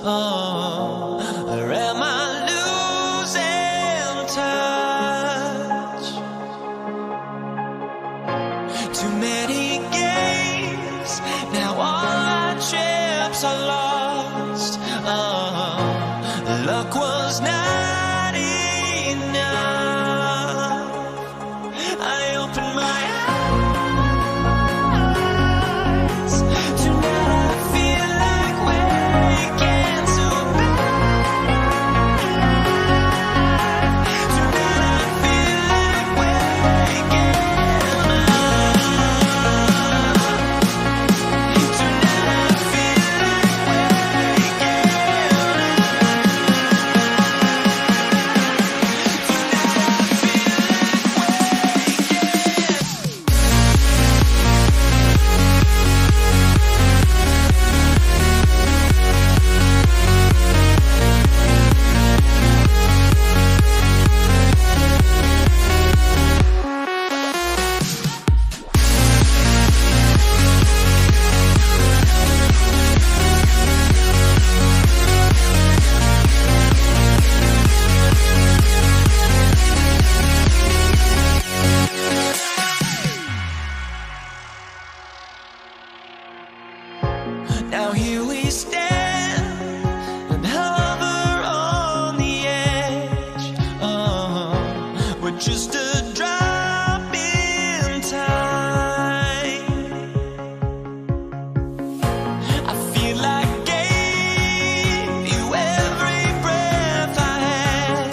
Or am I losing touch? Too many games, now all our chips are lost. Luck was not enough. I opened my eyes. Tonight I feel like waking to life. Tonight I feel like waking up. Tonight I feel like waking Now here we stand and hover on the edge. We're just a drop in time. I feel like I gave you every breath I had.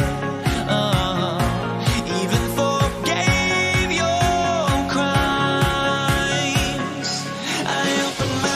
Even forgave your crimes. I opened my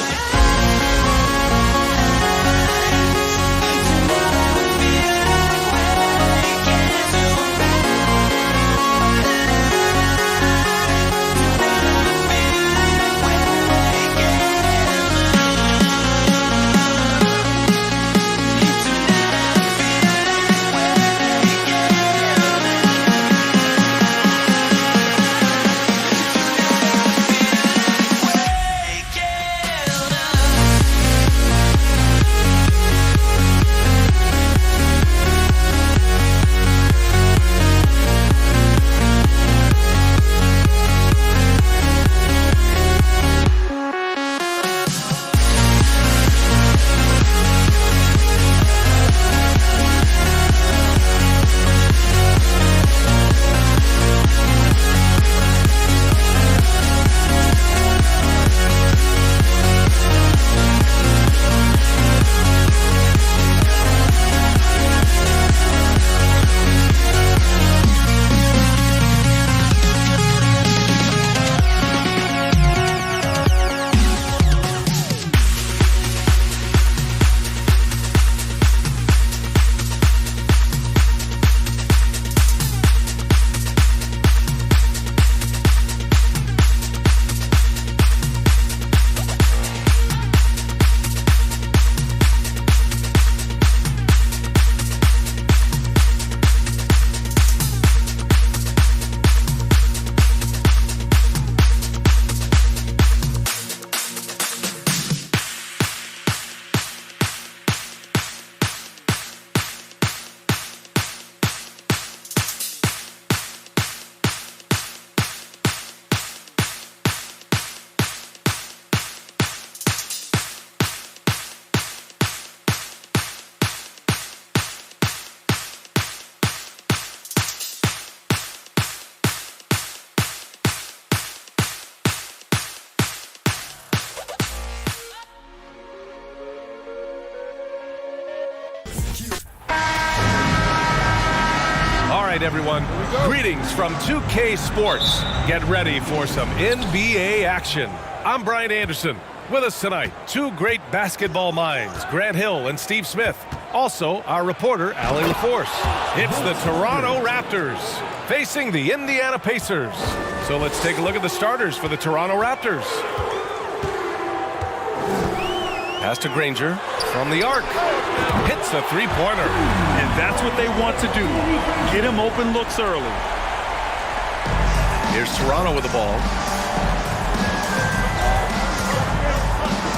right, everyone. Greetings from 2K Sports. Get ready for some NBA action. I'm Brian Anderson. With us tonight, two great basketball minds, Grant Hill and Steve Smith. Also, our reporter, Allie LaForce. It's the Toronto Raptors facing the Indiana Pacers. So let's take a look at the starters for the Toronto Raptors. Pass to Granger from the arc. Hits the three-pointer. And that's what they want to do. Get him open looks early. Here's Toronto with the ball.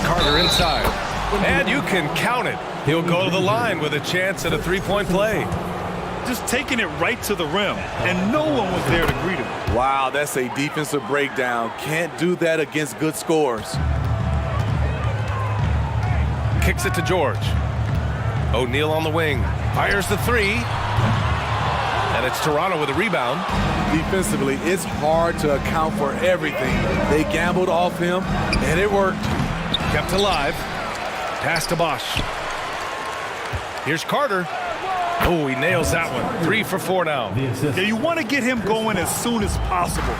Carter inside. And you can count it. He'll go to the line with a chance at a three-point play. Just taking it right to the rim, and no one was there to greet him. Wow, that's a defensive breakdown. Can't do that against good scores. Kicks it to George. O'Neal on the wing. Fires the three. And it's Toronto with a rebound. Defensively, it's hard to account for everything. They gambled off him, and it worked. Kept alive. Pass to Bosch. Here's Carter. Oh, he nails that one. 3 for 4 now. Yeah, you want to get him going as soon as possible.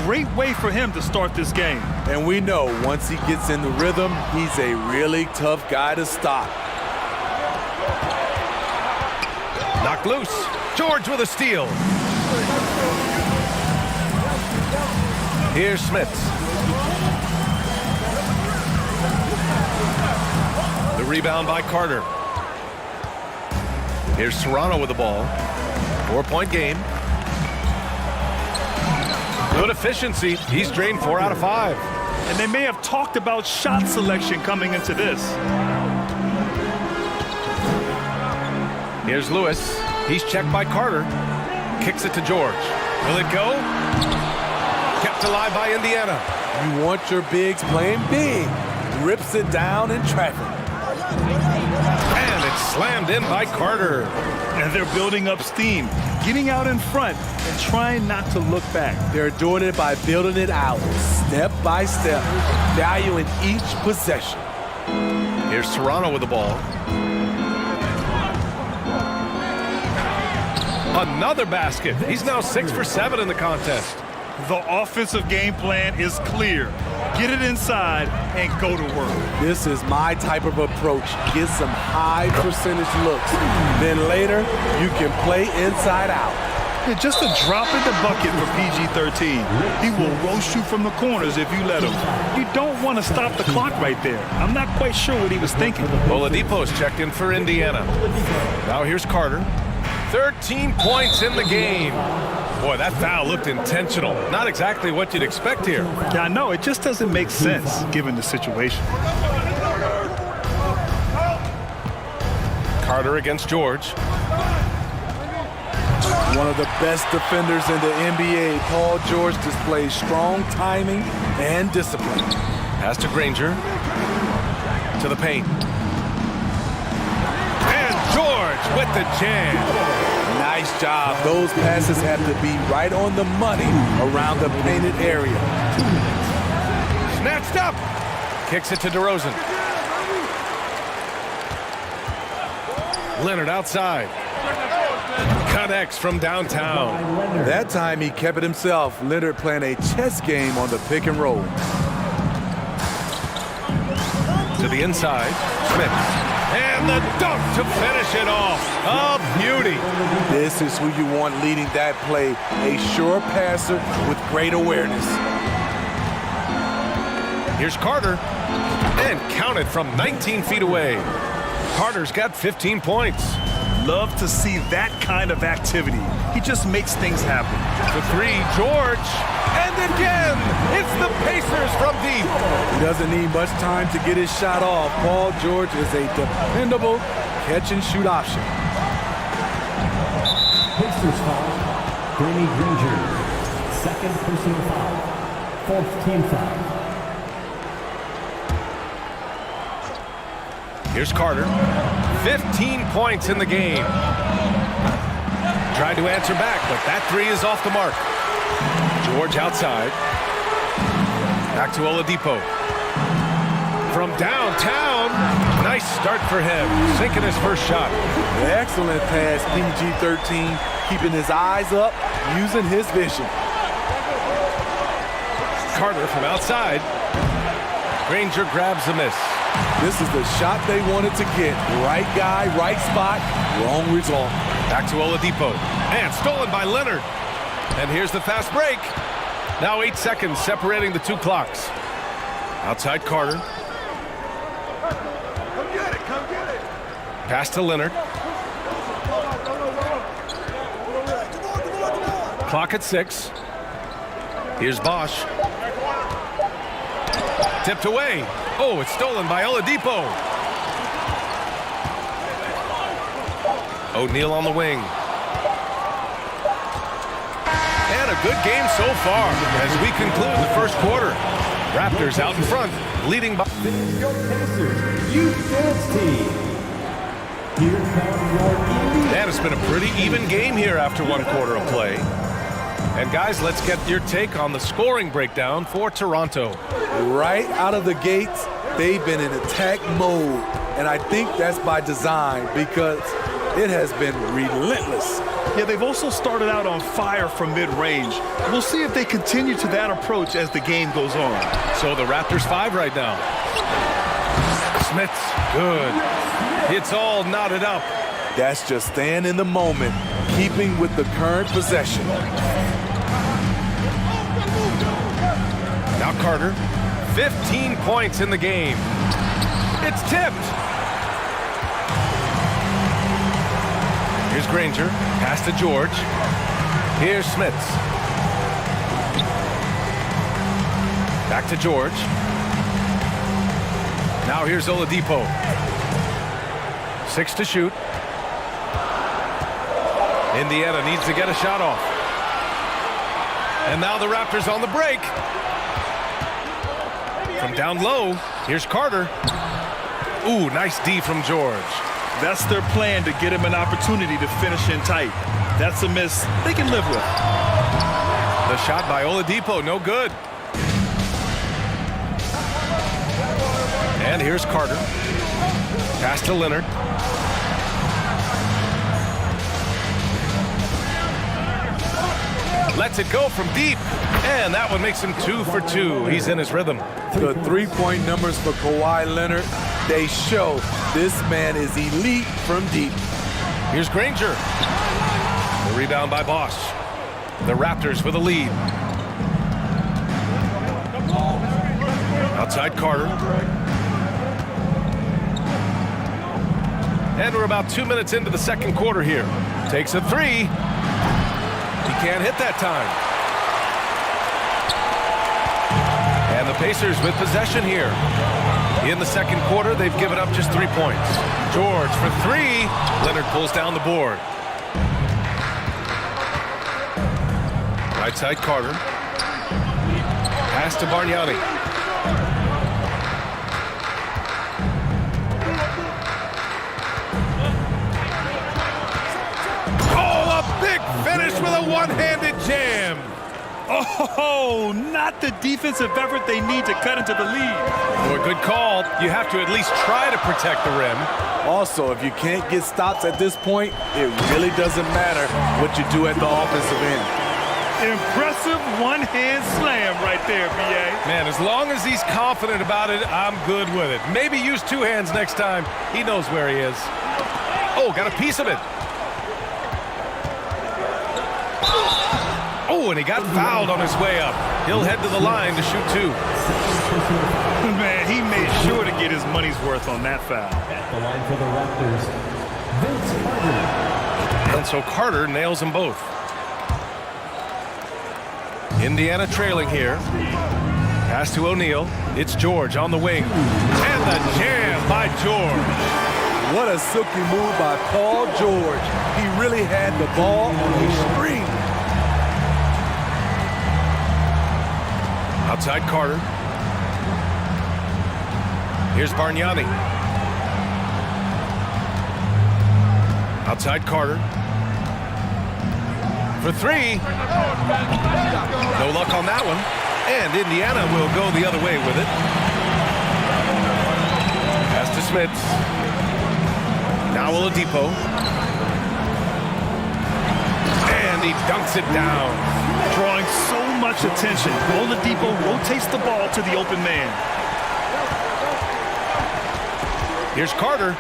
Great way for him to start this game. And we know once he gets in the rhythm, he's a really tough guy to stop. Knocked loose. George with a steal. Here's Smits. The rebound by Carter. Here's Toronto with the ball. 4-point game. Good efficiency. He's drained 4 out of 5. And they may have talked about shot selection coming into this. Here's Lewis. He's checked by Carter. Kicks it to George. Will it go? Kept alive by Indiana. You want your bigs playing big. Rips it down in traffic. And it's slammed in by Carter. And they're building up steam, getting out in front and trying not to look back. They're doing it by building it out, step by step, valuing each possession. Here's Toronto with the ball. Another basket. He's now 6 for 7 in the contest. The offensive game plan is clear. Get it inside and go to work. This is my type of approach. Get some high percentage looks. Then later, you can play inside out. Yeah, just a drop in the bucket for PG-13. He will roast you from the corners if you let him. You don't want to stop the clock right there. I'm not quite sure what he was thinking. Oladipo's checked in for Indiana. Now here's Carter. 13 points in the game. Boy, that foul looked intentional. Not exactly what you'd expect here. Yeah, I know. It just doesn't make sense given the situation. Carter against George. One of the best defenders in the NBA, Paul George displays strong timing and discipline. Pass to Granger. To the paint. And George with the jam. Nice job. Those passes have to be right on the money around the painted area. Snatched up. Kicks it to DeRozan. Leonard outside. Connects from downtown. That time he kept it himself. Leonard playing a chess game on the pick and roll. To the inside. Smith. And the dunk to finish it off. A beauty. This is who you want leading that play. A sure passer with great awareness. Here's Carter. And counted from 19 feet away. Carter's got 15 points. Love to see that kind of activity. He just makes things happen. The three, George. And again, it's the Pacers from deep. He doesn't need much time to get his shot off. Paul George is a dependable catch-and-shoot option. Pacers foul, Danny Granger. Second personal foul. Fourth team foul. Here's Carter. 15 points in the game. Tried to answer back, but that three is off the mark. George outside. Back to Oladipo. From downtown. Nice start for him. Sinking his first shot. Excellent pass, PG-13. Keeping his eyes up, using his vision. Carter from outside. Granger grabs the miss. This is the shot they wanted to get. Right guy, right spot, wrong result. Back to Oladipo. And stolen by Leonard. And here's the fast break. Now 8 seconds separating the two clocks. Outside Carter. Come get it. Pass to Leonard. Clock at 6. Here's Bosch. Tipped away. Oh, it's stolen by Oladipo. O'Neal on the wing. And a good game so far as we conclude the first quarter. Raptors out in front, leading by... Your Pacers Youth Dance Team. Here come your Indiana. And it's been a pretty even game here after one quarter of play. And guys, let's get your take on the scoring breakdown for Toronto. Right out of the gates, they've been in attack mode. And I think that's by design because it has been relentless. Yeah, they've also started out on fire from mid-range. We'll see if they continue to that approach as the game goes on. So the Raptors 5 right now. Smits, good. It's all knotted up. That's just staying in the moment, keeping with the current possession. Now Carter, 15 points in the game. It's tipped. Here's Granger, pass to George. Here's Smits. Back to George. Now here's Oladipo. 6 to shoot. Indiana needs to get a shot off. And now the Raptors on the break. From down low, here's Carter. Ooh, nice D from George. That's their plan, to get him an opportunity to finish in tight. That's a miss they can live with. The shot by Oladipo, no good. And here's Carter. Pass to Leonard. Lets it go from deep. And that one makes him 2 for 2. He's in his rhythm. The three-point numbers for Kawhi Leonard, they show this man is elite from deep. Here's Granger. The rebound by Bosch. The Raptors with the lead. Outside Carter. And we're about 2 minutes into the second quarter here. Takes a three. He can't hit that time. And the Pacers with possession here. In the second quarter, they've given up just 3 points. George for three. Leonard pulls down the board. Right side Carter. Pass to Bargnani. Oh, a big finish with a one-handed jam. Oh, not the defensive effort they need to cut into the lead. Boy, good call. You have to at least try to protect the rim. Also, if you can't get stops at this point, it really doesn't matter what you do at the offensive end. Impressive one-hand slam right there, B.A. Man, as long as he's confident about it, I'm good with it. Maybe use 2 hands next time. He knows where he is. Oh, got a piece of it. Oh, and he got fouled on his way up. He'll head to the line to shoot 2. Man, he made sure to get his money's worth on that foul. At the line for the Raptors, Vince Carter. And so Carter nails them both. Indiana trailing here. Pass to O'Neal. It's George on the wing. And the jam by George. What a silky move by Paul George. He really had the ball on a string. Outside Carter. Here's Bargnani. Outside Carter. For three. No luck on that one. And Indiana will go the other way with it. Pass to Smits. Now Oladipo. And he dunks it down. Drawing so much attention. Oladipo rotates the ball to the open man. Here's Carter.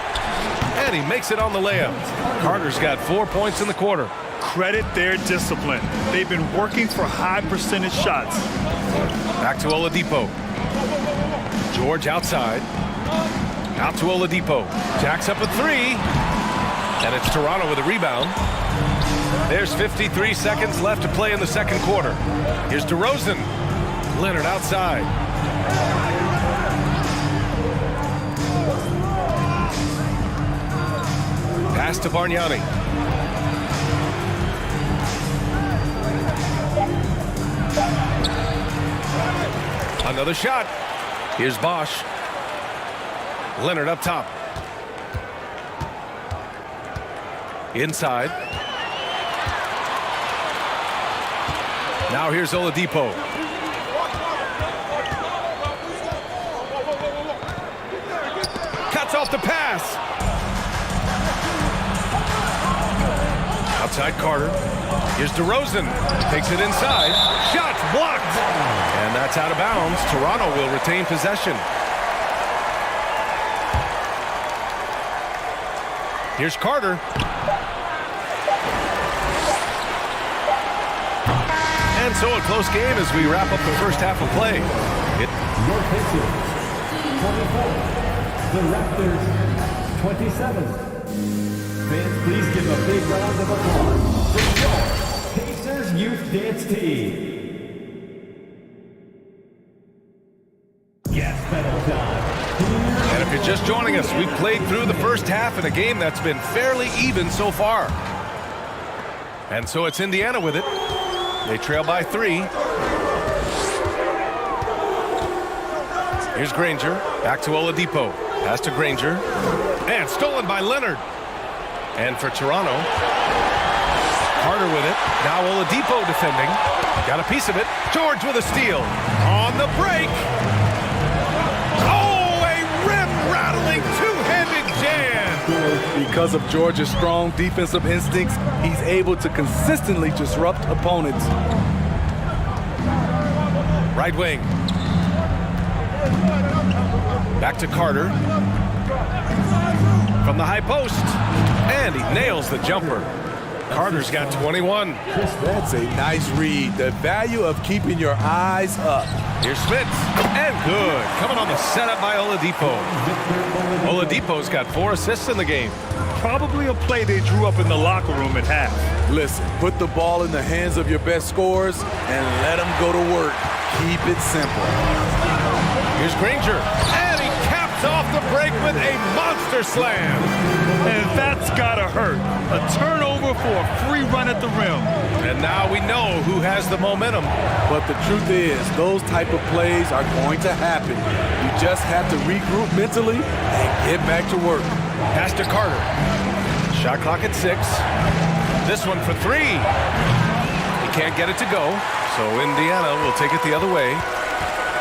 And he makes it on the layup. Carter's got 4 points in the quarter. Credit their discipline. They've been working for high percentage shots. Back to Oladipo. George outside. Out to Oladipo. Jacks up a three. And it's Toronto with a rebound. There's 53 seconds left to play in the second quarter. Here's DeRozan. Leonard outside. Pass to Bargnani. Another shot. Here's Bosch. Leonard up top. Inside. Now here's Oladipo. Cuts off the pass. Outside Carter. Here's DeRozan. Takes it inside. Shot blocked. And that's out of bounds. Toronto will retain possession. Here's Carter. And so a close game as we wrap up the first half of play. Your Pacers, 24. The Raptors, 27. Fans, please give a big round of applause for your Pacers Youth Dance Team. Gas pedal time. And if you're just joining us, we've played through the first half in a game that's been fairly even so far. And so it's Indiana with it. They trail by 3. Here's Granger. Back to Oladipo. Pass to Granger. And stolen by Leonard. And for Toronto, Carter with it. Now Oladipo defending. Got a piece of it. George with a steal. On the break. Oh, a rim-rattling two-handed jam. Because of George's strong defensive instincts, he's able to consistently disrupt opponents. Right wing. Back to Carter. From the high post. And he nails the jumper. Carter's got 21. That's a nice read. The value of keeping your eyes up. Here's Smith. And good. Coming on the setup by Oladipo. Oladipo's got 4 assists in the game. Probably a play they drew up in the locker room at half. Listen, put the ball in the hands of your best scorers and let them go to work. Keep it simple. Here's Granger. And he caps off the break with a monster slam. And that's gotta hurt. A turnover for a free run at the rim. And now we know who has the momentum. But the truth is, those type of plays are going to happen. You just have to regroup mentally and get back to work. Pass to Carter. Shot clock at 6. This one for 3. He can't get it to go, so Indiana will take it the other way.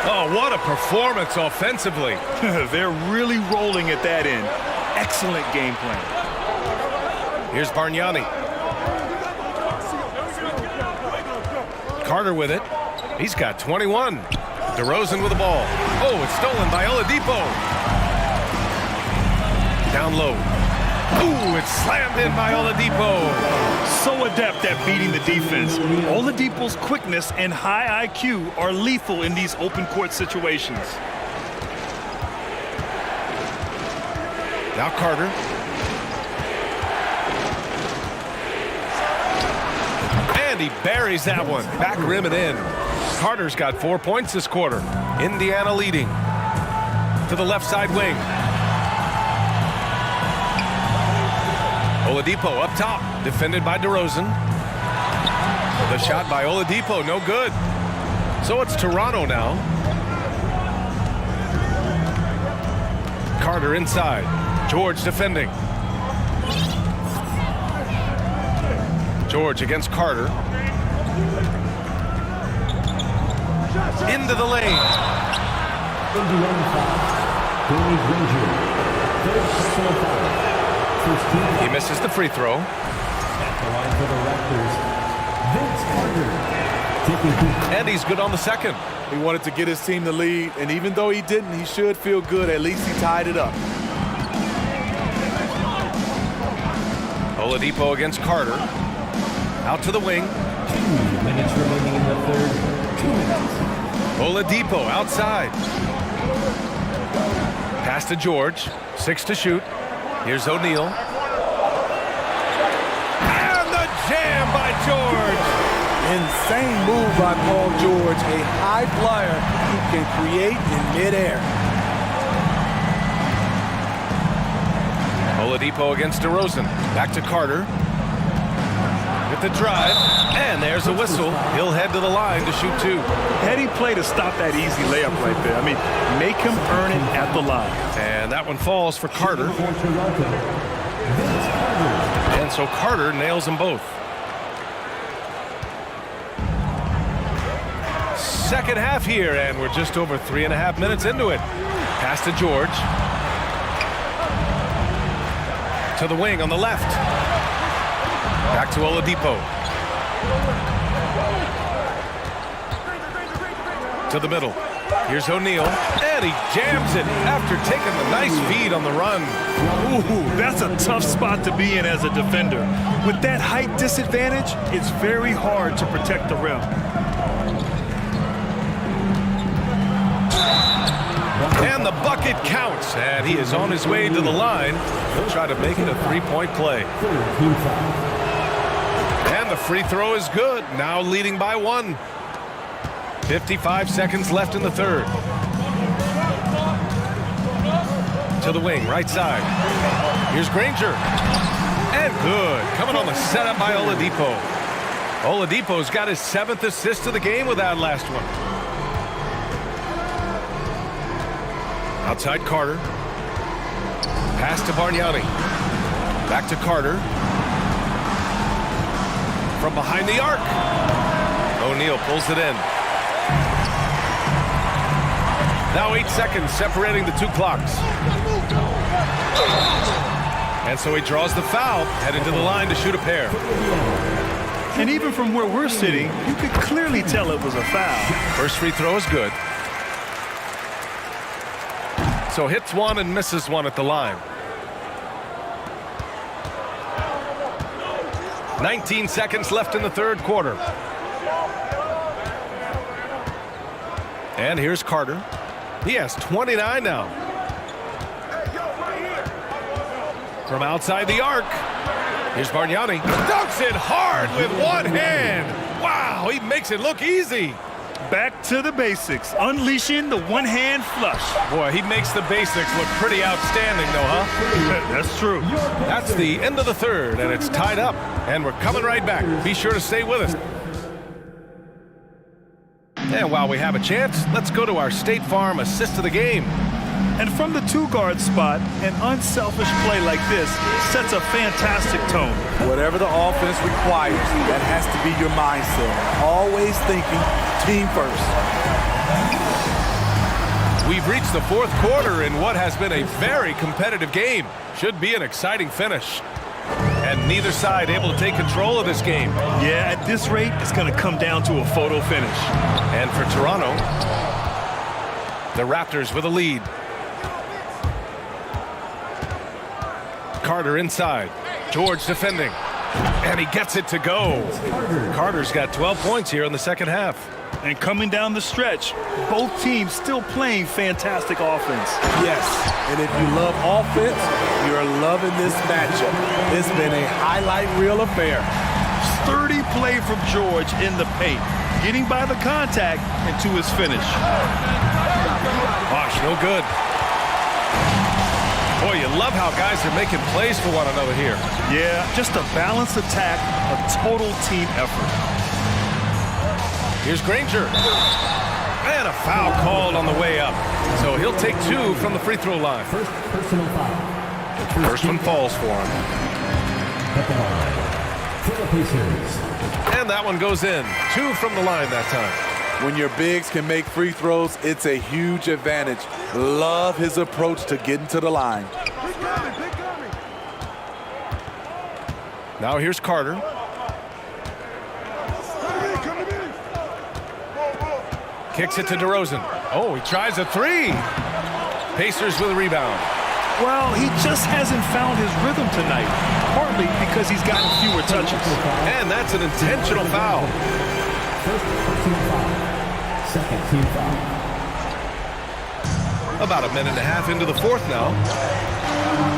Oh, what a performance offensively. They're really rolling at that end. Excellent game plan. Here's Bargnani. Carter with it. He's got 21. DeRozan with the ball. Oh, it's stolen by Oladipo. Down low. Ooh, it's slammed in by Oladipo. So adept at beating the defense. Oladipo's quickness and high IQ are lethal in these open court situations. Now Carter. And he buries that one. Back rim and in. Carter's got 4 points this quarter. Indiana leading. To the left side wing. Oladipo up top, defended by DeRozan. The shot by Oladipo, no good. So it's Toronto now. Carter inside. George defending. George against Carter. Into the lane. Indiana foul. Danny Granger. Third personal foul. He misses the free throw. At the line for the Raptors, Vince Carter. Taking And he's good on the second. He wanted to get his team the lead, and even though he didn't, he should feel good. At least he tied it up. Oladipo against Carter. Out to the wing. 2 minutes remaining in the third. 2 minutes. Oladipo outside. Pass to George. 6 to shoot. Here's O'Neal. And the jam by George. Insane move by Paul George, a high flyer who can create in midair. Oladipo against DeRozan. Back to Carter. with the drive, and there's a whistle. He'll head to the line to shoot 2. Heady play to stop that easy layup right there. I mean, make him earn it at the line. And that one falls for Carter. And so Carter nails them both. Second half here, and we're just over 3.5 minutes into it. Pass to George. To the wing on the left. Back to Oladipo. To the middle. Here's O'Neal, and he jams it after taking the nice feed on the run. Ooh, that's a tough spot to be in as a defender. With that height disadvantage, it's very hard to protect the rim. And the bucket counts, and he is on his way to the line. He'll try to make it a 3-point play. And the free throw is good, now leading by 1. 55 seconds left in the third. To the wing, right side. Here's Granger. And good, coming on the setup by Oladipo. Oladipo's got his 7th assist of the game with that last one. Outside Carter. Pass to Bargnani. Back to Carter. From behind the arc. O'Neal pulls it in. Now 8 seconds separating the 2 clocks. And so he draws the foul, heading to the line to shoot a pair. And even from where we're sitting, you could clearly tell it was a foul. First free throw is good. So hits one and misses one at the line. 19 seconds left in the third quarter. And here's Carter. He has 29 now. From outside the arc. Here's Bargnani. Dunks it hard with one hand. Wow, he makes it look easy. Back to the basics, unleashing the one-hand flush. Boy, he makes the basics look pretty outstanding, though, huh? That's true. That's the end of the third, and it's tied up. And we're coming right back. Be sure to stay with us. And while we have a chance, let's go to our State Farm assist of the game. And from the 2-guard spot, an unselfish play like this sets a fantastic tone. Whatever the offense requires, that has to be your mindset. Always thinking team first. We've reached the fourth quarter in what has been a very competitive game. Should be an exciting finish. And neither side able to take control of this game. Yeah, at this rate, it's going to come down to a photo finish. And for Toronto, the Raptors with a lead. Carter inside. George defending. And he gets it to go. Carter's got 12 points here in the second half. And coming down the stretch, both teams still playing fantastic offense. Yes, and if you love offense, you're loving this matchup. It's been a highlight reel affair. Sturdy play from George in the paint, getting by the contact and to his finish. Bosh, no good. Boy, you love how guys are making plays for one another here. Yeah, just a balanced attack, a total team effort. Here's Granger. And a foul called on the way up. So he'll take 2 from the free throw line. First personal foul. First one falls for him. At the line for the Pacers. And that one goes in. 2 from the line that time. When your bigs can make free throws, it's a huge advantage. Love his approach to getting to the line. Now here's Carter. Kicks it to DeRozan. Oh, he tries a 3. Pacers with a rebound. Well, he just hasn't found his rhythm tonight, partly because he's gotten fewer touches. And that's an intentional foul. First personal foul. Second team foul. About a minute and a half into the fourth now.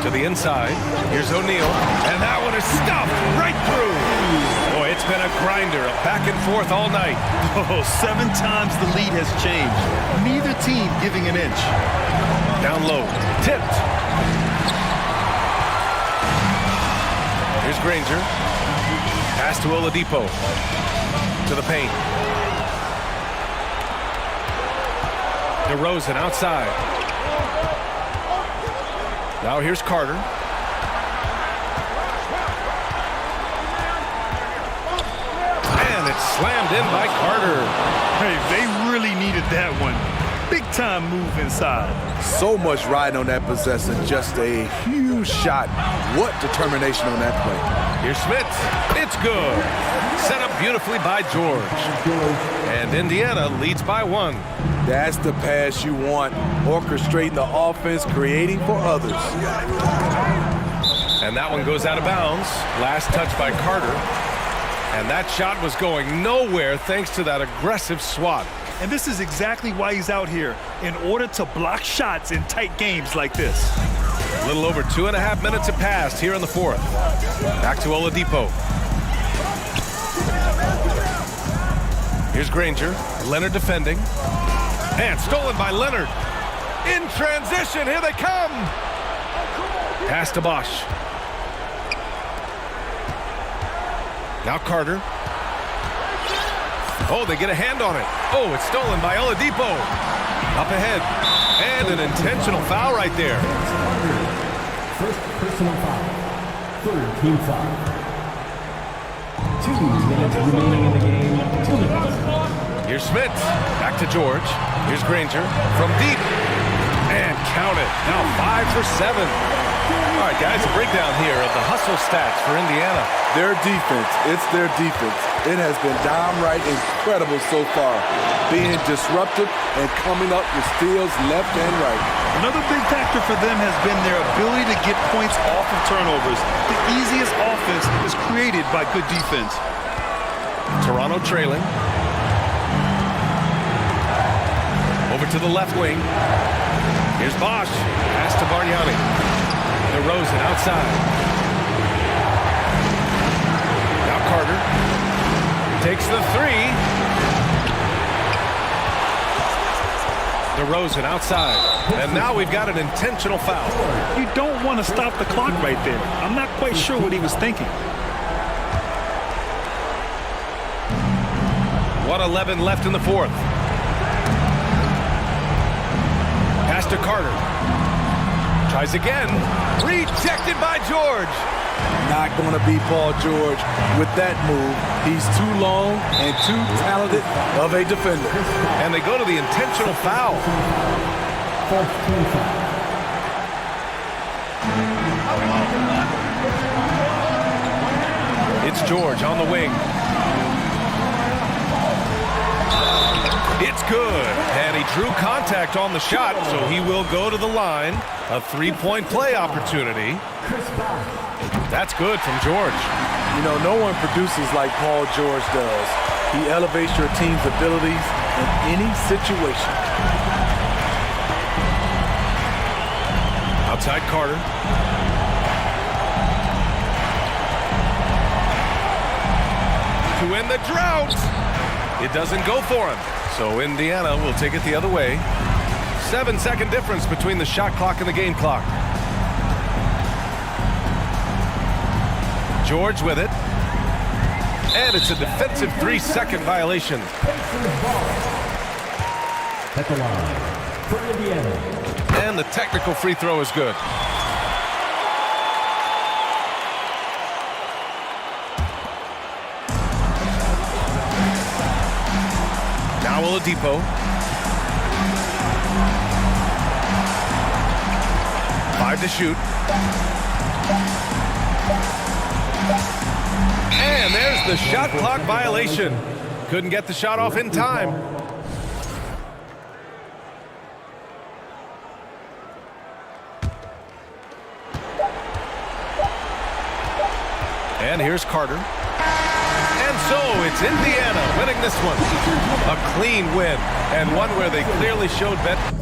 To the inside. Here's O'Neal. And that one is stuffed right through. Boy, it's been a grinder, a back and forth all night. Oh, 7 times the lead has changed. Neither team giving an inch. Down low. Tipped. Here's Granger. Pass to Oladipo. To the paint. DeRozan outside. Now here's Carter. And it's slammed in by Carter. Hey, they really needed that one. Big time move inside. So much riding on that possession. Just a huge shot. What determination on that play. Here's Smith. It's good. Set up beautifully by George. And Indiana leads by 1. That's the pass you want. Orchestrating the offense, creating for others. And that one goes out of bounds. Last touch by Carter. And that shot was going nowhere thanks to that aggressive swat. And this is exactly why he's out here, in order to block shots in tight games like this. A little over 2.5 minutes have passed here in the 4th. Back to Oladipo. Here's Granger. Leonard defending. And stolen by Leonard. In transition, here they come. Pass to Bosch. Now Carter. Oh, they get a hand on it. Oh, it's stolen by Oladipo. Up ahead. And an intentional foul right there. First personal foul. Third team foul. 2 minutes remaining in the game. 2 minutes. Here's Smith. Back to George. Here's Granger from deep. And count it. Now 5 for 7. All right, guys, a breakdown here of the hustle stats for Indiana. Their defense, it's their defense. It has been downright incredible so far. Being disruptive and coming up with steals left and right. Another big factor for them has been their ability to get points off of turnovers. The easiest offense is created by good defense. Toronto trailing. Over to the left wing. Here's Bosch. Pass to Bargnani. DeRozan outside. Now Carter takes the 3. DeRozan outside. And now we've got an intentional foul. You don't want to stop the clock right there. I'm not quite sure what he was thinking. 1:11 left in the 4th. Pass to Carter. Tries again. Rejected by George. Not going to be Paul George with that move. He's too long and too talented of a defender. And they go to the intentional foul. Fourth team foul. It's George on the wing. It's good. And he drew contact on the shot, so he will go to the line. A 3-point play opportunity. That's good from George. You know, no one produces like Paul George does. He elevates your team's abilities in any situation. Outside Carter. To end the drought. It doesn't go for him. So Indiana will take it the other way. 7-second difference between the shot clock and the game clock. George with it. And it's a defensive 3-second violation. At the line for Indiana. And the technical free throw is good. Now Oladipo. 5 to shoot. And there's the shot clock violation. Couldn't get the shot off in time. And here's Carter. And so it's Indiana winning this one. A clean win, and one where they clearly showed better.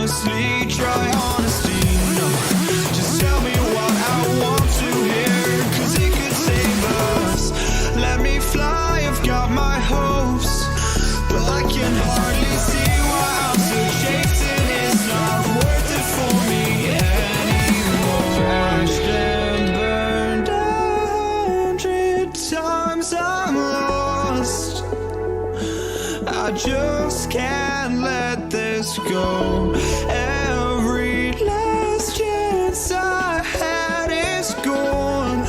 honestly, try honesty. No, just tell me what I want to hear, 'cause it could save us. Let me fly, I've got my hopes, but I can hardly see why I'm still chasing. It's not worth it for me anymore. Crashed and burned 100 times, I'm lost. I just can't let this go. Every last chance I had is gone,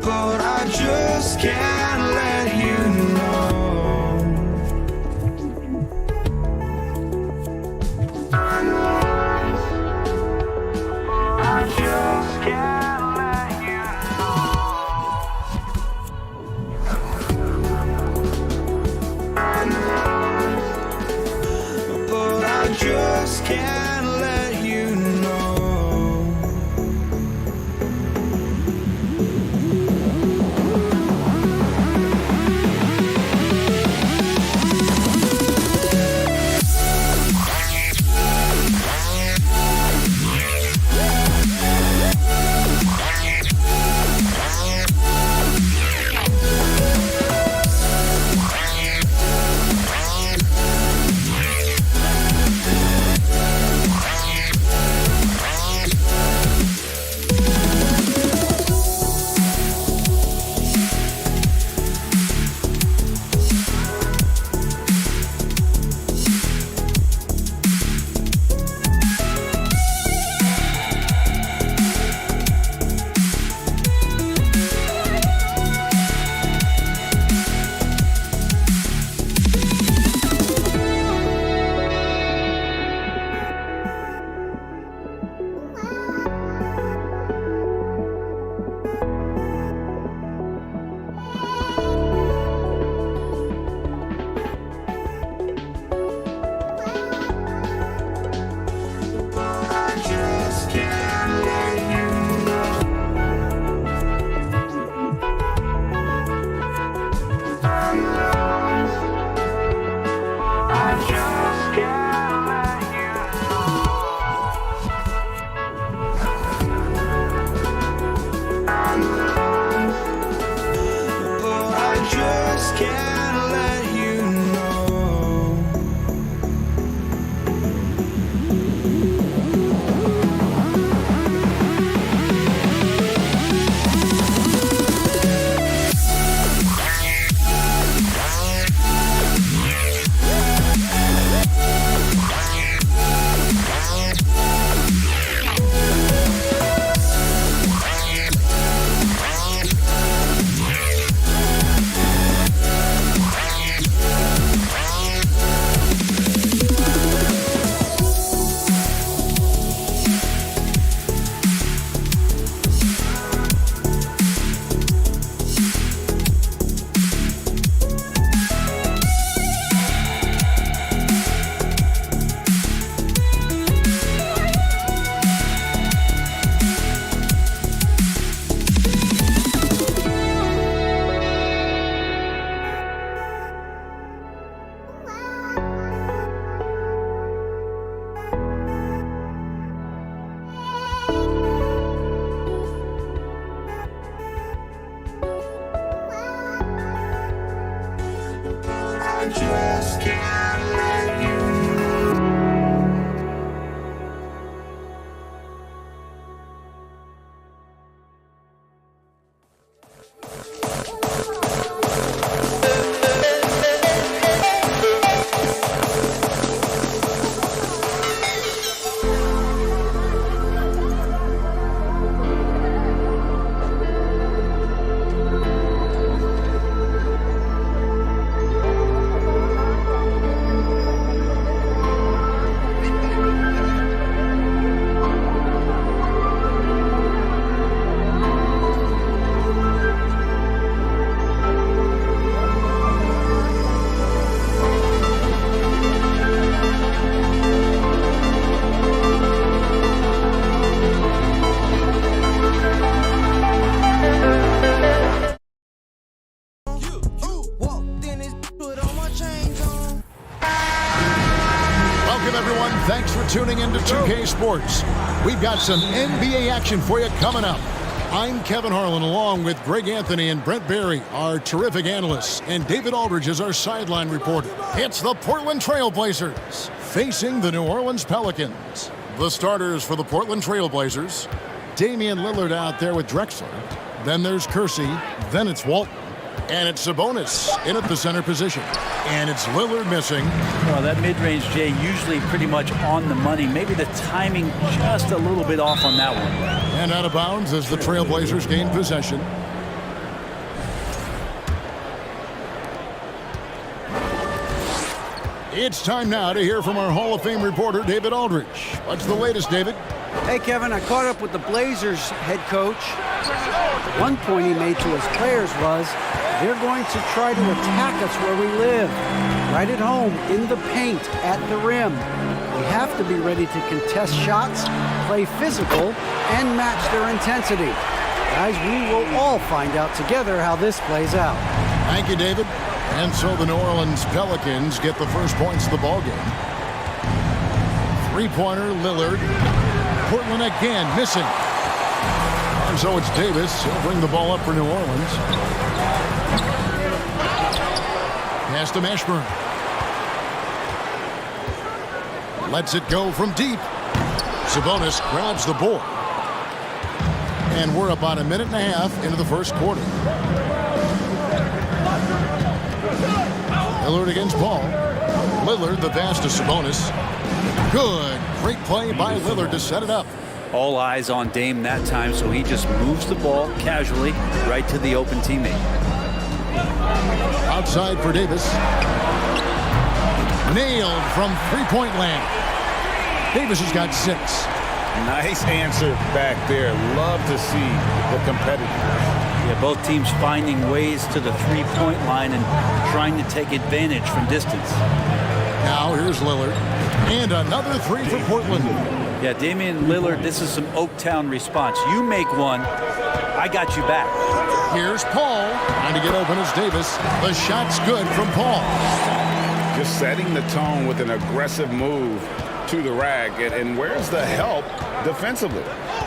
but I just can't let you know. I just can't let you know. But I just can't let you know. Welcome, everyone. Thanks for tuning in to 2K Sports. We've got some NBA action for you coming up. I'm Kevin Harlan, along with Greg Anthony and Brent Barry, our terrific analysts, and David Aldridge is our sideline reporter. It's the Portland Trailblazers facing the New Orleans Pelicans. The starters for the Portland Trailblazers: Damian Lillard out there with Drexler. Then there's Kersey. Then it's Walton. And it's Sabonis in at the center position. And it's Lillard missing. Well, that mid-range, Jay, usually pretty much on the money. Maybe the timing just a little bit off on that one. And out of bounds as the Trailblazers gain possession. It's time now to hear from our Hall of Fame reporter, David Aldridge. What's the latest, David? Hey, Kevin, I caught up with the Blazers head coach. One point he made to his players was, they're going to try to attack us where we live, right at home, in the paint, at the rim. We have to be ready to contest shots, play physical, and match their intensity. Guys, we will all find out together how this plays out. Thank you, David. And so the New Orleans Pelicans get the first points of the ballgame. Three-pointer, Lillard. Portland again, missing. And so it's Davis. He'll bring the ball up for New Orleans. Pass to Mashburn. Lets it go from deep. Sabonis grabs the board. And we're about a minute and a half into the first quarter. Lillard against Paul. Lillard, the pass to Sabonis. Good. Great play by Lillard to set it up. All eyes on Dame that time, so he just moves the ball casually right to the open teammate. Outside for Davis. Nailed from three-point land. Davis has got 6. Nice answer back there. Love to see the competitiveness. Yeah, both teams finding ways to the three-point line and trying to take advantage from distance. Now here's Lillard. And another 3 for Portland. Yeah, Damian Lillard, this is some Oaktown response. You make one, I got you back. Here's Paul. Trying to get open as Davis. The shot's good from Paul. Just setting the tone with an aggressive move to the rack. And where's the help defensively?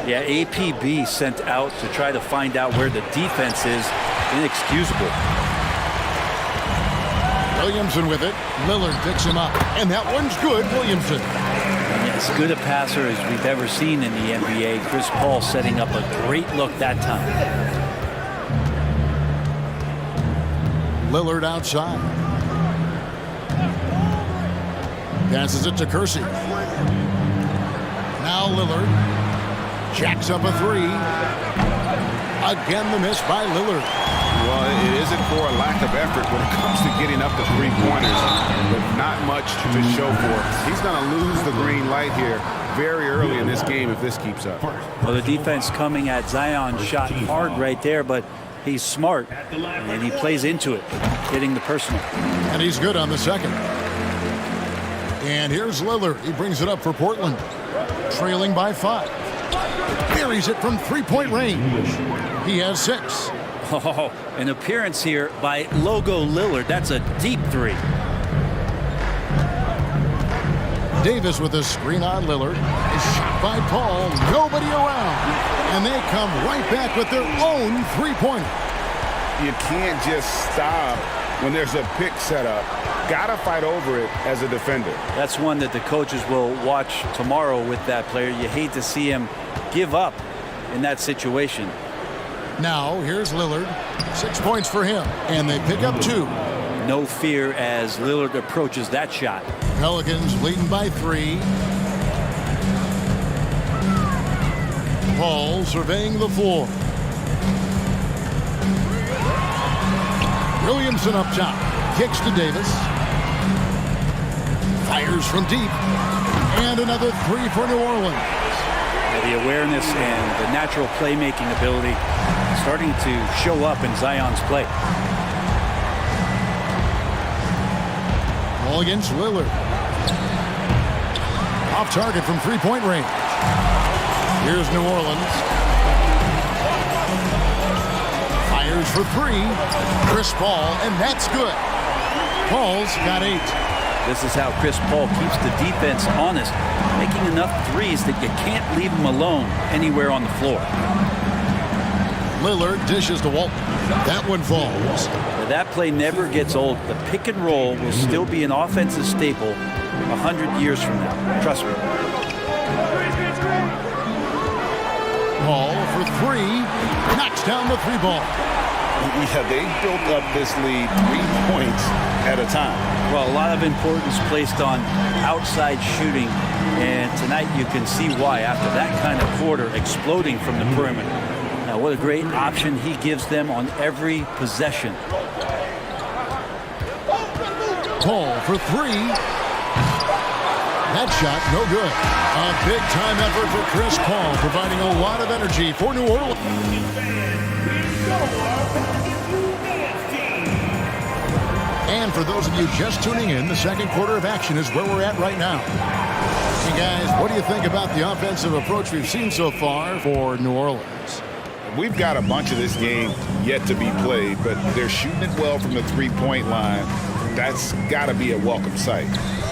Yeah, APB sent out to try to find out where the defense is. Inexcusable. Williamson with it. Lillard picks him up. And that one's good, Williamson. As good a passer as we've ever seen in the NBA. Chris Paul setting up a great look that time. Lillard outside. Passes it to Kersey. Now Lillard jacks up a 3. Again the miss by Lillard. Well, it isn't for a lack of effort when it comes to getting up to three-pointers, but not much to show for it. He's going to lose the green light here very early in this game if this keeps up. Well, the defense coming at Zion shot hard right there, but he's smart, and he plays into it, hitting the personal. And he's good on the second. And here's Lillard. He brings it up for Portland, trailing by 5. Buries it from three-point range. He has 6. Oh, an appearance here by Logo Lillard. That's a deep 3. Davis with a screen on Lillard. A shot by Paul. Nobody around. And they come right back with their own three-pointer. You can't just stop when there's a pick set up. Gotta fight over it as a defender. That's one that the coaches will watch tomorrow with that player. You hate to see him give up in that situation. Now, here's Lillard. 6 points for him. And they pick up 2. No fear as Lillard approaches that shot. Pelicans leading by 3. Paul surveying the floor. Williamson up top. Kicks to Davis. Fires from deep. And another 3 for New Orleans. The awareness and the natural playmaking ability starting to show up in Zion's play. Ball against Lillard. Off target from three-point range. Here's New Orleans. Fires for 3. Chris Paul, and that's good. Paul's got 8. This is how Chris Paul keeps the defense honest, making enough threes that you can't leave him alone anywhere on the floor. Lillard dishes to Walton. That one falls. Now, that play never gets old. The pick and roll will still be an offensive staple 100 years from now. Trust me. Paul for three. Knocks down the three ball. Yeah, they built up this lead 3 points at a time. Well, a lot of importance placed on outside shooting, and tonight you can see why after that kind of quarter exploding from the perimeter. Now, what a great option he gives them on every possession. Paul for three. That shot, no good. A big-time effort for Chris Paul, providing a lot of energy for New Orleans. And for those of you just tuning in, the second quarter of action is where we're at right now. Hey, guys, what do you think about the offensive approach we've seen so far for New Orleans? We've got a bunch of this game yet to be played, but they're shooting it well from the three-point line. That's got to be a welcome sight.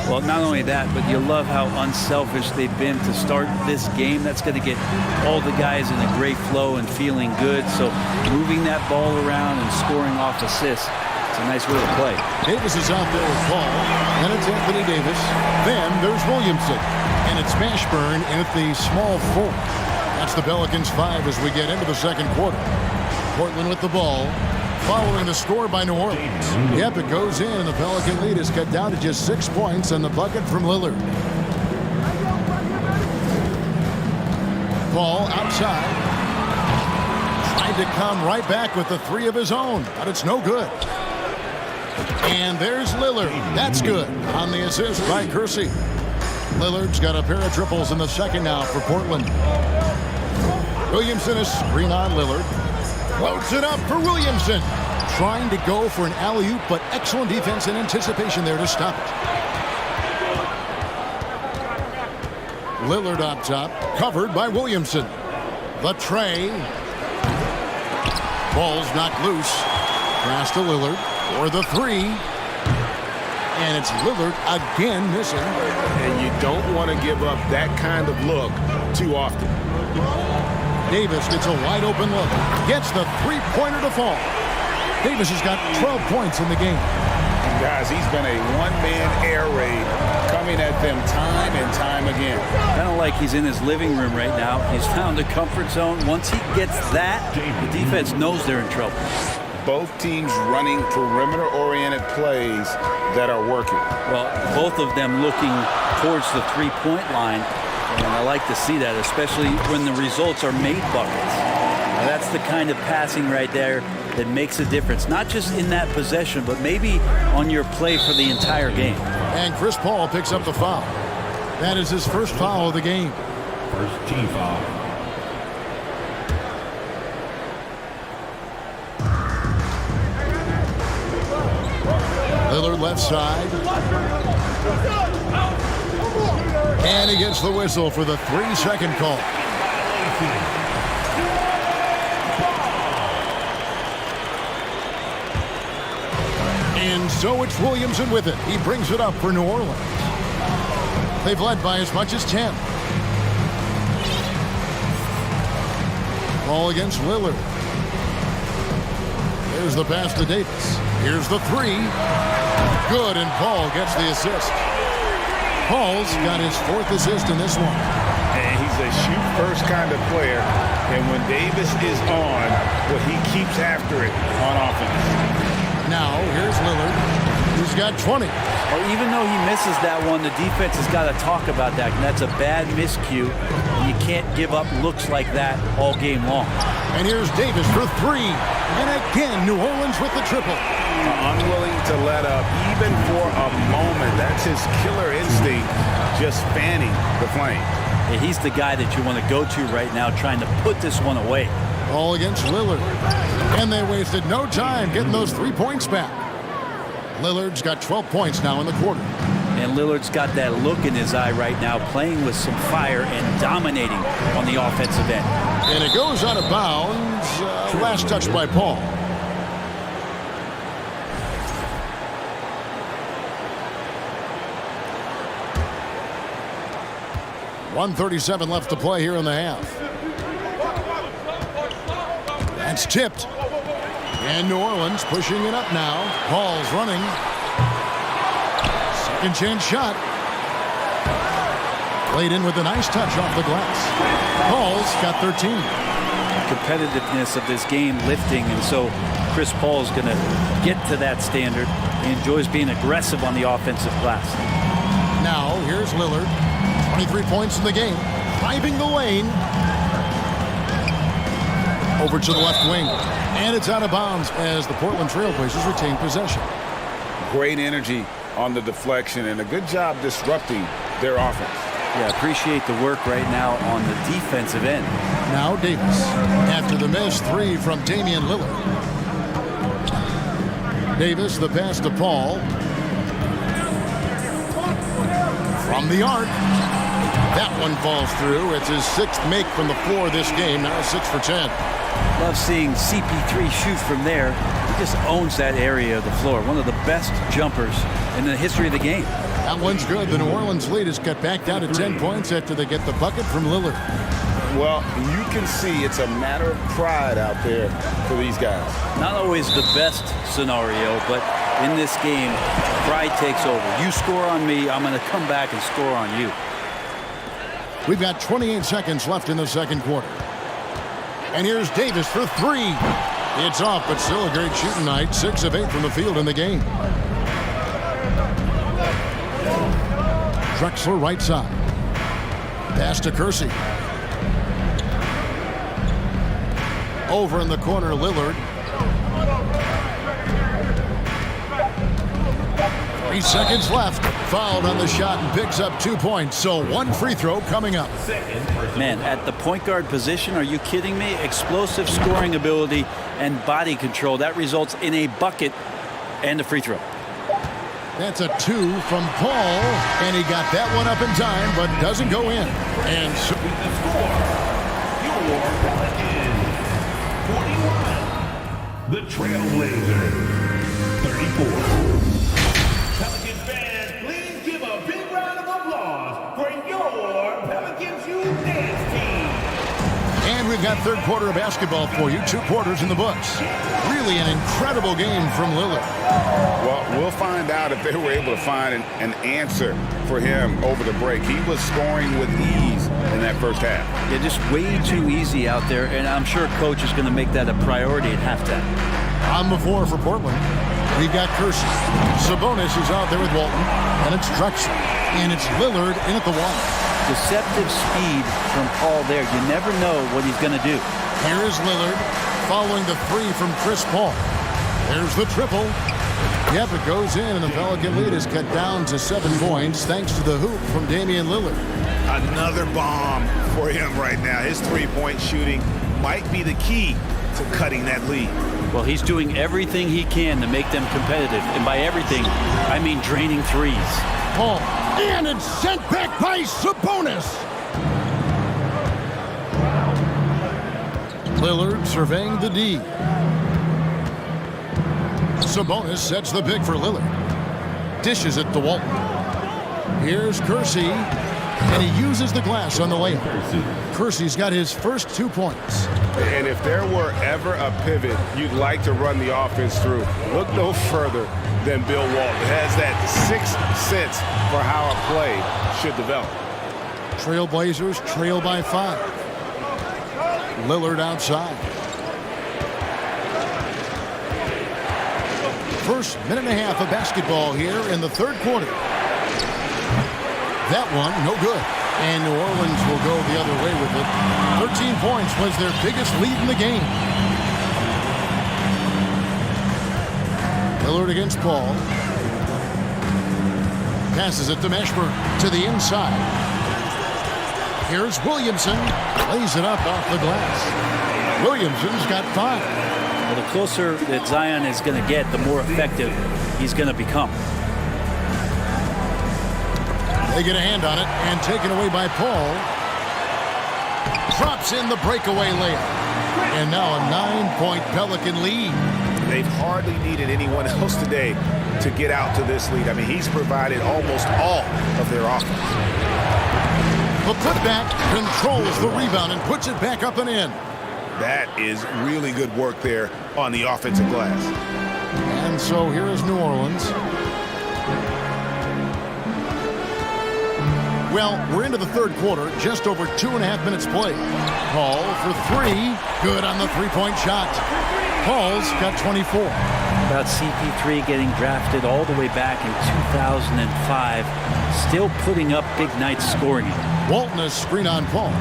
Well, not only that, but you love how unselfish they've been to start this game. That's going to get all the guys in a great flow and feeling good. So moving that ball around and scoring off assists, it's a nice way to play. Davis is out there with Paul. Then it's Anthony Davis. Then there's Williamson. And it's Mashburn at the small forward. That's the Pelicans 5 as we get into the second quarter. Portland with the ball, following the score by New Orleans. Yep, it goes in, and the Pelican lead is cut down to just 6 points on the bucket from Lillard. Paul outside. Tried to come right back with the three of his own, but it's no good. And there's Lillard. That's good on the assist by Kersey. Lillard's got a pair of triples in the second now for Portland. Williamson is screen on Lillard. Floats it up for Williamson. Trying to go for an alley-oop, but excellent defense and anticipation there to stop it. Lillard up top, covered by Williamson. The tray. Ball's knocked loose. Pass to Lillard for the three. And it's Lillard again missing. And you don't want to give up that kind of look too often. Davis gets a wide open look. Gets the three-pointer to fall. Davis has got 12 points in the game. And guys, he's been a one-man air raid coming at them time and time again. Kind of like he's in his living room right now. He's found a comfort zone. Once he gets that, the defense knows they're in trouble. Both teams running perimeter-oriented plays that are working. Well, both of them looking towards the three-point line. And I like to see that, especially when the results are made buckets. Now, that's the kind of passing right there that makes a difference, not just in that possession, but maybe on your play for the entire game. And Chris Paul picks up the foul. That is his first foul of the game. First team foul. Lillard left side. And he gets the whistle for the 3-second call. And so it's Williamson with it. He brings it up for New Orleans. They've led by as much as 10. Ball against Lillard. There's the pass to Davis. Here's the three. Good, and Paul gets the assist. Paul's got his 4th assist in this one. And he's a shoot-first kind of player. And when Davis is on, well, he keeps after it on offense. Now, here's Lillard, who's got 20. Well, even though he misses that one, the defense has got to talk about that. And that's a bad miscue. You can't give up looks like that all game long. And here's Davis for three. And again, New Orleans with the triple. Unwilling to let up even for a moment. That's his killer instinct, just fanning the flame. Yeah, he's the guy that you want to go to right now, trying to put this one away. All against Lillard. And they wasted no time getting those 3 points back. Lillard's got 12 points now in the quarter. And Lillard's got that look in his eye right now, playing with some fire and dominating on the offensive end. And it goes out of bounds. Last touch by Paul. 1:37 left to play here in the half. That's tipped. And New Orleans pushing it up now. Paul's running. Second chance shot. Played in with a nice touch off the glass. Paul's got 13. Competitiveness of this game lifting, and so Chris Paul's going to get to that standard. He enjoys being aggressive on the offensive glass. Now, here's Lillard. 23 points in the game. Driving the lane. Over to the left wing. And it's out of bounds as the Portland Trailblazers retain possession. Great energy on the deflection and a good job disrupting their offense. Yeah, appreciate the work right now on the defensive end. Now Davis. After the missed three from Damian Lillard. Davis, the pass to Paul. From the arc. That one falls through. It's his sixth make from the floor this game. Now 6 for 10. Love seeing CP3 shoot from there. He just owns that area of the floor. One of the best jumpers in the history of the game. That one's good. The New Orleans lead is cut back down to 10 points after they get the bucket from Lillard. Well, you can see it's a matter of pride out there for these guys. Not always the best scenario, but in this game, pride takes over. You score on me, I'm going to come back and score on you. We've got 28 seconds left in the second quarter. And here's Davis for three. It's off, but still a great shooting night. 6 of 8 from the field in the game. Drexler right side. Pass to Kersey. Over in the corner, Lillard. 3 seconds left. Fouled on the shot and picks up 2 points. So 1 free throw coming up. Man, at the point guard position, are you kidding me? Explosive scoring ability and body control. That results in a bucket and a free throw. That's a 2 from Paul, and he got that one up in time, but doesn't go in. And so The Trailblazers, 34. Pelicans fans, please give a big round of applause for your Pelicans Youth Dance Team. And we've got third quarter of basketball for you. 2 quarters in the books. Really an incredible game from Lillard. Well, we'll find out if they were able to find an answer for him over the break. He was scoring with ease in that first half. Yeah, just way too easy out there, and I'm sure coach is going to make that a priority at halftime. On the floor for Portland, we've got Kersey. Sabonis is out there with Walton, and it's Drexler. And it's Lillard in at the wall. Deceptive speed from Paul there. You never know what he's going to do. Here is Lillard following the 3 from Chris Paul. There's the triple. Yep, it goes in, and the Pelican lead is cut down to 7 points thanks to the hoop from Damian Lillard. Another bomb for him right now. His three-point shooting might be the key to cutting that lead. Well, he's doing everything he can to make them competitive. And by everything, I mean draining threes. Paul. And it's sent back by Sabonis. Lillard surveying the D. Sabonis sets the pick for Lillard. Dishes it to Walton. Here's Kersey. And he uses the glass on the layup. Kersey's got his first 2 points. And if there were ever a pivot you'd like to run the offense through, look no further than Bill Walton. Has that 6th sense for how a play should develop. Trailblazers trail by 5. Lillard outside. First minute and a half of basketball here in the third quarter. That one, no good. And New Orleans will go the other way with it. 13 points was their biggest lead in the game. Lillard against Paul. Passes it to Mashburn to the inside. Here's Williamson. Lays it up off the glass. Williamson's got 5. Well, the closer that Zion is going to get, the more effective he's going to become. They get a hand on it and taken away by Paul. Drops in the breakaway layup. And now a 9-point Pelican lead. They've hardly needed anyone else today to get out to this lead. I mean, he's provided almost all of their offense. The putback controls the rebound and puts it back up and in. That is really good work there on the offensive glass. And so here is New Orleans. Well, we're into the third quarter, just over 2.5 minutes played. Paul for three, good on the three-point shot. Paul's got 24. About CP3 getting drafted all the way back in 2005, still putting up big nights scoring it. Walton a screen on Paul.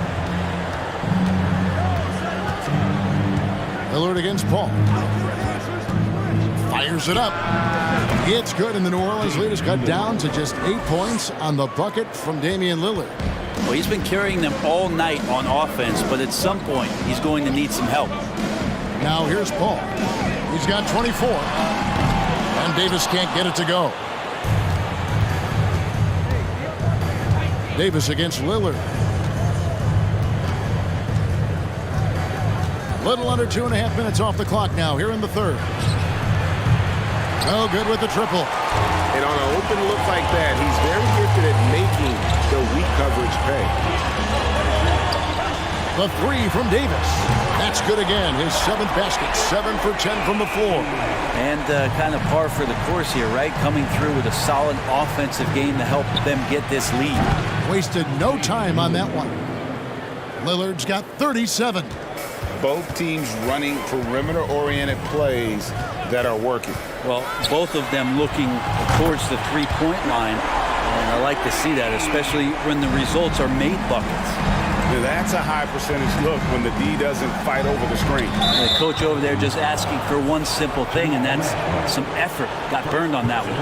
Lillard against Paul. Fires it up. It's good, and the New Orleans lead is cut down to just 8 points on the bucket from Damian Lillard. Well, he's been carrying them all night on offense, but at some point, he's going to need some help. Now here's Paul. He's got 24. And Davis can't get it to go. Davis against Lillard. Little under 2.5 minutes off the clock now here in the third. No good with the triple. And on an open look like that, he's very gifted at making the weak coverage pay. The three from Davis. That's good again. His 7th basket. 7 for 10 from the floor. And kind of par for the course here, right? Coming through with a solid offensive game to help them get this lead. Wasted no time on that one. Lillard's got 37. Both teams running perimeter-oriented plays that are working. Well, both of them looking towards the three-point line. And I like to see that, especially when the results are made buckets. That's a high percentage look when the D doesn't fight over the screen. The coach over there just asking for one simple thing, and that's some effort. Got burned on that one.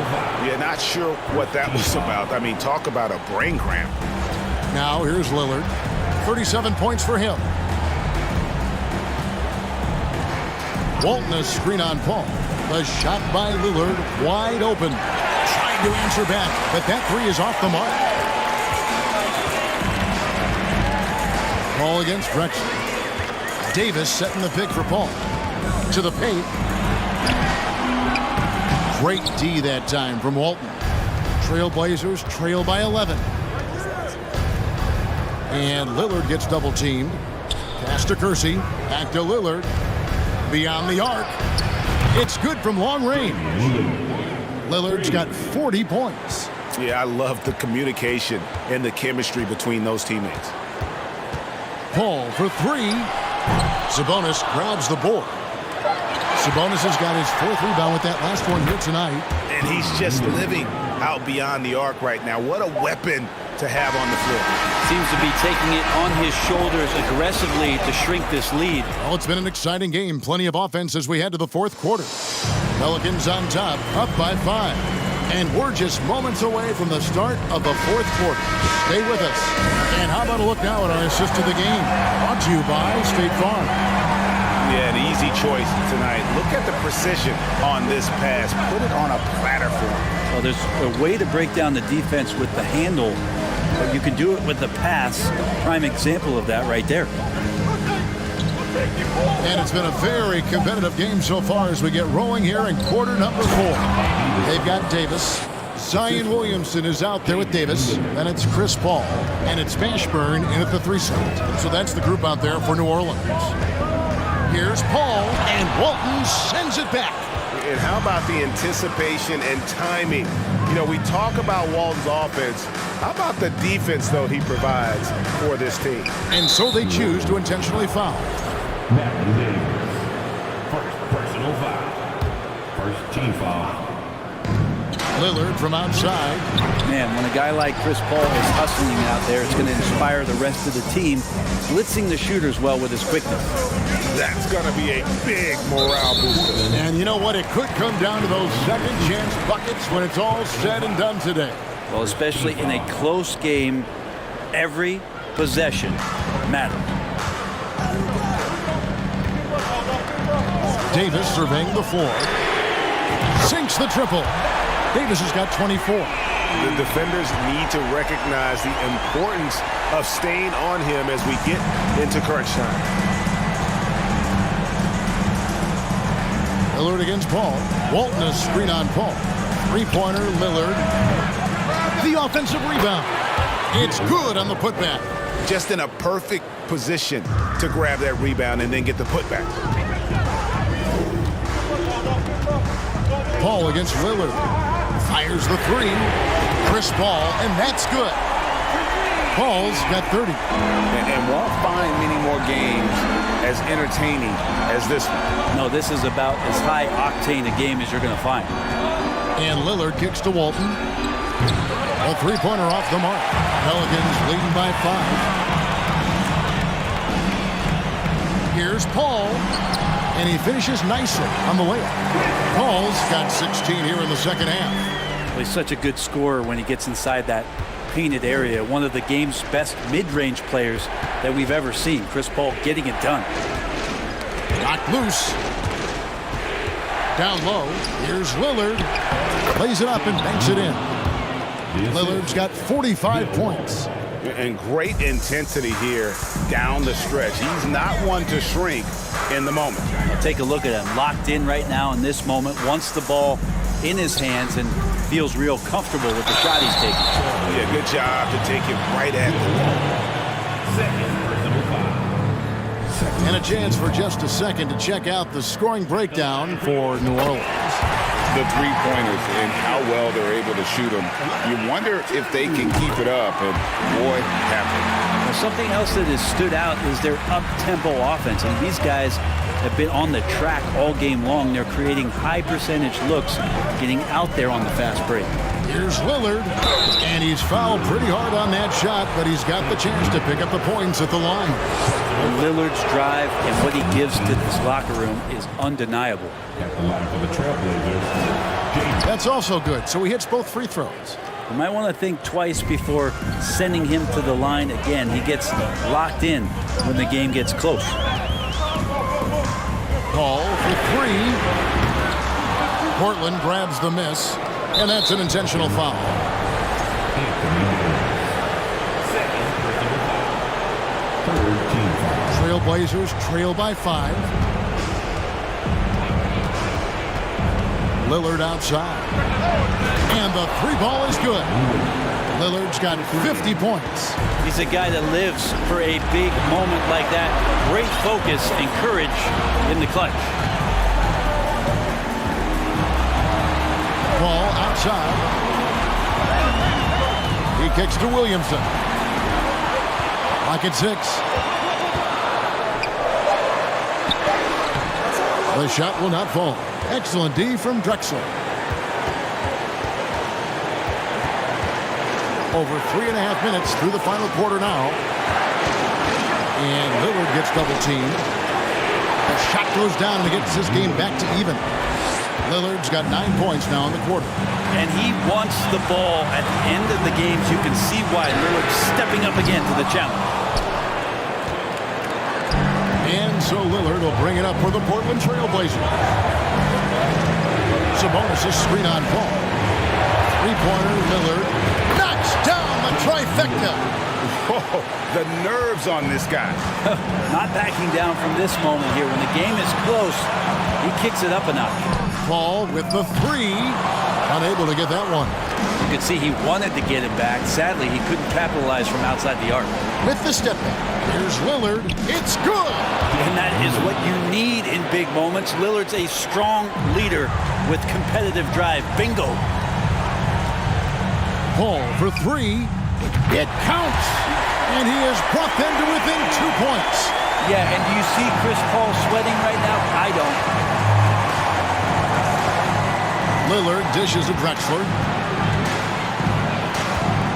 Yeah, not sure what that was about. I mean, talk about a brain cramp. Now here's Lillard. 37 points for him. Walton a screen on Paul. The shot by Lillard wide open. Trying to answer back, but that three is off the mark. Paul against Drexler. Davis setting the pick for Paul. To the paint. Great D that time from Walton. Trailblazers trail by 11. And Lillard gets double teamed. Pass to Kersey. Back to Lillard. Beyond the arc. It's good from long range. Lillard's got 40 points. Yeah, I love the communication and the chemistry between those teammates. Paul for three. Sabonis grabs the board. Sabonis has got his 4th rebound with that last one here tonight. And he's just living out beyond the arc right now. What a weapon to have on the floor. Seems to be taking it on his shoulders aggressively to shrink this lead. Well, it's been an exciting game. Plenty of offense as we head to the 4th quarter. Pelicans on top, up by 5. And we're just moments away from the start of the 4th quarter. Stay with us. And how about a look now at our assist of the game? Brought to you by State Farm. Yeah, an easy choice tonight. Look at the precision on this pass. Put it on a platter for him. Well, there's a way to break down the defense with the handle, but you can do it with the pass. Prime example of that right there. And it's been a very competitive game so far as we get rolling here in quarter number 4. They've got Davis. Zion Williamson is out there with Davis. Then it's Chris Paul. And it's Mashburn in at the 3 spot. So that's the group out there for New Orleans. Here's Paul, and Walton sends it back. And how about the anticipation and timing? You know, we talk about Walton's offense. How about the defense, though, he provides for this team? And so they choose to intentionally foul. That is it. First personal foul. First team foul. Lillard from outside. Man, when a guy like Chris Paul is hustling out there, it's going to inspire the rest of the team, blitzing the shooters well with his quickness. That's going to be a big morale booster. And you know what? It could come down to those second chance buckets when it's all said and done today. Well, especially in a close game, every possession matters. Davis surveying the floor. Sinks the triple. Davis has got 24. The defenders need to recognize the importance of staying on him as we get into crunch time. Lillard against Paul. Walton a screen on Paul. 3-pointer, Lillard. The offensive rebound. It's good on the putback. Just in a perfect position to grab that rebound and then get the putback. Paul against Lillard. Fires the three. Chris Paul, and that's good. Paul's got 30. And won't find many more games as entertaining as this one. No, this is about as high octane a game as you're going to find. And Lillard kicks to Walton. A three-pointer off the mark. Pelicans leading by 5. Here's Paul. And he finishes nicely on the layup. Paul's got 16 here in the second half. Well, he's such a good scorer when he gets inside that painted area. One of the game's best mid-range players that we've ever seen. Chris Paul getting it done. Knocked loose. Down low. Here's Lillard. Plays it up and banks it in. Lillard's got 45 points. And great intensity here down the stretch. He's not one to shrink in the moment. Take a look at him. Locked in right now in this moment. Wants the ball in his hands and feels real comfortable with the shot he's taking. Yeah, good job to take it right at the wall. And a chance for just a second to check out the scoring breakdown for New Orleans. The three-pointers and how well they're able to shoot them. You wonder if they can keep it up, and boy, have they. Now, something else that has stood out is their up-tempo offense. And these guys have been on the track all game long. They're creating high-percentage looks, getting out there on the fast break. Here's Lillard, and he's fouled pretty hard on that shot, but he's got the chance to pick up the points at the line. And Lillard's drive and what he gives to this locker room is undeniable. At the line for the Trailblazers, That's also good, so he hits both free throws. You might want to think twice before sending him to the line again. He gets locked in when the game gets close. Paul for three. Portland grabs the miss, and that's an intentional foul. Trailblazers trail by 5. Lillard outside. And the three ball is good. Lillard's got 50 points. He's a guy that lives for a big moment like that. Great focus and courage in the clutch. Ball outside. He kicks to Williamson. Lock at 6. The shot will not fall. Excellent D from Drexler. Over 3.5 minutes through the final quarter now. And Lillard gets double teamed. The shot goes down and gets this game back to even. Lillard's got 9 points now in the quarter. And he wants the ball at the end of the games. You can see why Lillard's stepping up again to the challenge. And so Lillard will bring it up for the Portland Trailblazers. Sabonis' screen on Paul. Three-pointer, Lillard knocks down the trifecta. Oh, the nerves on this guy. Not backing down from this moment here. When the game is close, he kicks it up a notch. Paul with the three. Unable to get that one. You could see he wanted to get it back. Sadly, he couldn't capitalize from outside the arc. With the step back. Here's Lillard. It's good. And that is what you need in big moments. Lillard's a strong leader with competitive drive. Bingo. Paul for three. It counts. And he has brought them to within 2 points. Yeah, and do you see Chris Paul sweating right now? I don't. Lillard dishes to Drexler.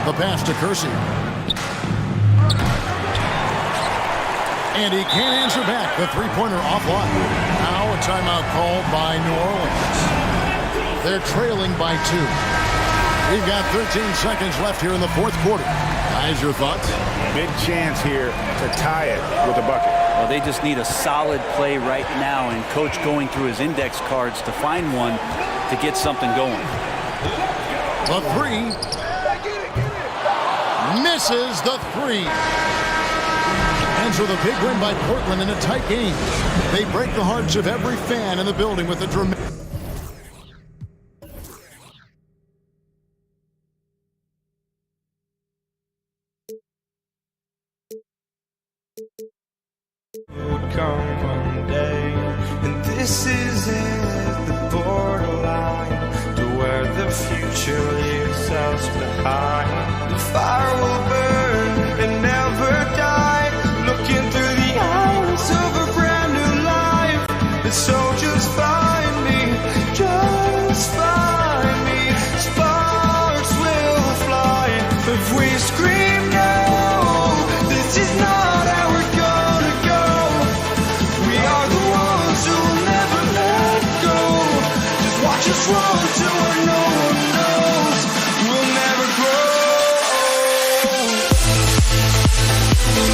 The pass to Kersey. And he can't answer back. The three-pointer offline. Now a timeout called by New Orleans. They're trailing by 2. We've got 13 seconds left here in the fourth quarter. Guys, your thoughts? Big chance here to tie it with a bucket. Well, they just need a solid play right now, and Coach going through his index cards to find one to get something going. The three. Misses the three. And so the big win by Portland in a tight game. They break the hearts of every fan in the building with a dramatic come one day. And this is it, the borderline to where the future leaves us behind. The fire will burn and never die, looking through the eyes of a brand new life. And so just find me, just find me. Sparks will fly if we scream no. This is not how we're gonna go. We are the ones who will never let go. Just watch us run to